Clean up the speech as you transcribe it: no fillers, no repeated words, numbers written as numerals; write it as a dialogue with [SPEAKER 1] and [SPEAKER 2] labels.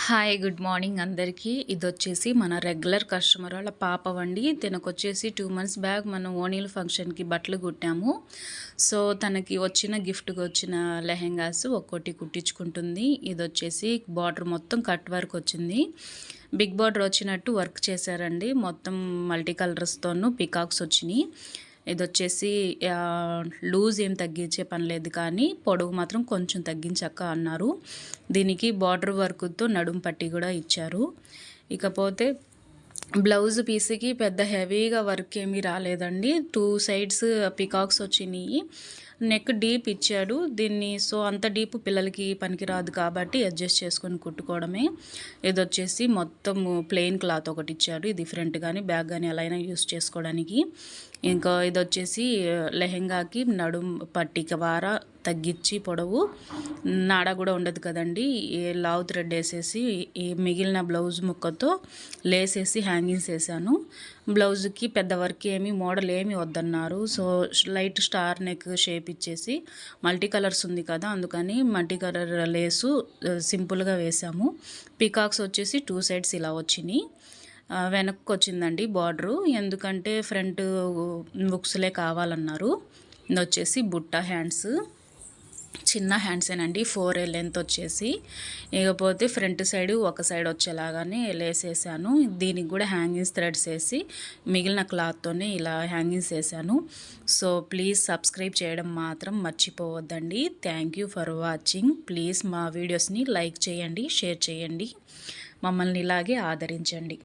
[SPEAKER 1] Hi good morning అందరికీ. ఇదొచ్చేసి మన regular customer వాళ్ళ పాప వండి. తనకొచ్చేసి 2 మంత్స్ బ్యాక్ మనం ఓణీల ఫంక్షన్కి బట్టలు కుట్టాము. సో తనకి వచ్చిన గిఫ్ట్గా వచ్చిన లెహెంగాస్ ఒక్కోటి కుట్టించుకుంటుంది. ఇదొచ్చేసి బార్డర్ మొత్తం కట్ వర్క్ వచ్చింది. బిగ్ బార్డర్ వచ్చినట్టు వర్క్ చేశారండి. మొత్తం మల్టీ కలర్స్తోనూ పికాక్స్ వచ్చినాయి. ఇదొచ్చేసి లూజ్ ఏం తగ్గించే పని లేదు, కానీ పొడవు మాత్రం కొంచెం తగ్గించక్క అన్నారు. దీనికి బార్డర్ వర్క్తో నడుం పట్టి కూడా ఇచ్చారు. ఇకపోతే బ్లౌజ్ పీస్కి పెద్ద హెవీగా వర్క్ ఏమీ రాలేదండి. 2 సైడ్స్ పికాక్స్ వచ్చినాయి. నెక్ డీప్ ఇచ్చాడు దీన్ని. సో అంత డీప్ పిల్లలకి పనికిరాదు కాబట్టి అడ్జస్ట్ చేసుకొని కుట్టుకోవడమే. ఇదొచ్చేసి మొత్తం ప్లెయిన్ క్లాత్ ఒకటి ఇచ్చాడు. ఇది ఫ్రంట్ కానీ బ్యాక్ కానీ ఎలా అయినా యూస్ చేసుకోవడానికి. ఇంకా ఇదొచ్చేసి లెహెంగాకి నడుం పట్టిక వార తగ్గించి పొడవు నాడ కూడా ఉండదు కదండి. లావు థ్రెడ్ వేసేసి ఈ మిగిలిన బ్లౌజ్ ముక్కతో లేసేసి హ్యాంగింగ్స్ వేసాను. బ్లౌజ్కి పెద్ద వర్క్ ఏమి మోడల్ ఏమి వద్దన్నారు. So light star neck shape ఇచ్చేసి మల్టీ కలర్స్ ఉంది కదా, అందుకని మల్టీ కలర్ లేసు సింపుల్గా వేసాము. పీకాక్స్ వచ్చేసి 2 సైడ్స్ ఇలా వచ్చినాయి. వెనక్కి వచ్చిందండి బార్డరు, ఎందుకంటే ఫ్రంట్ బుక్స్లే కావాలన్నారు. ఇది వచ్చేసి బుట్ట హ్యాండ్స్, చిన్న హ్యాండ్సేనండి. 4 లెంత్ వచ్చేసి. ఇకపోతే ఫ్రంట్ సైడ్ ఒక సైడ్ వచ్చేలాగానే లేసేసాను. దీనికి కూడా హ్యాంగింగ్స్ థ్రెడ్స్ వేసి మిగిలిన క్లాత్తోనే ఇలా హ్యాంగింగ్స్ వేసాను. సో ప్లీజ్ సబ్స్క్రైబ్ చేయడం మాత్రం మర్చిపోవద్దండి. Thank you for watching. Please మా వీడియోస్ని లైక్ చేయండి, షేర్ చేయండి, మమ్మల్ని ఇలాగే ఆదరించండి.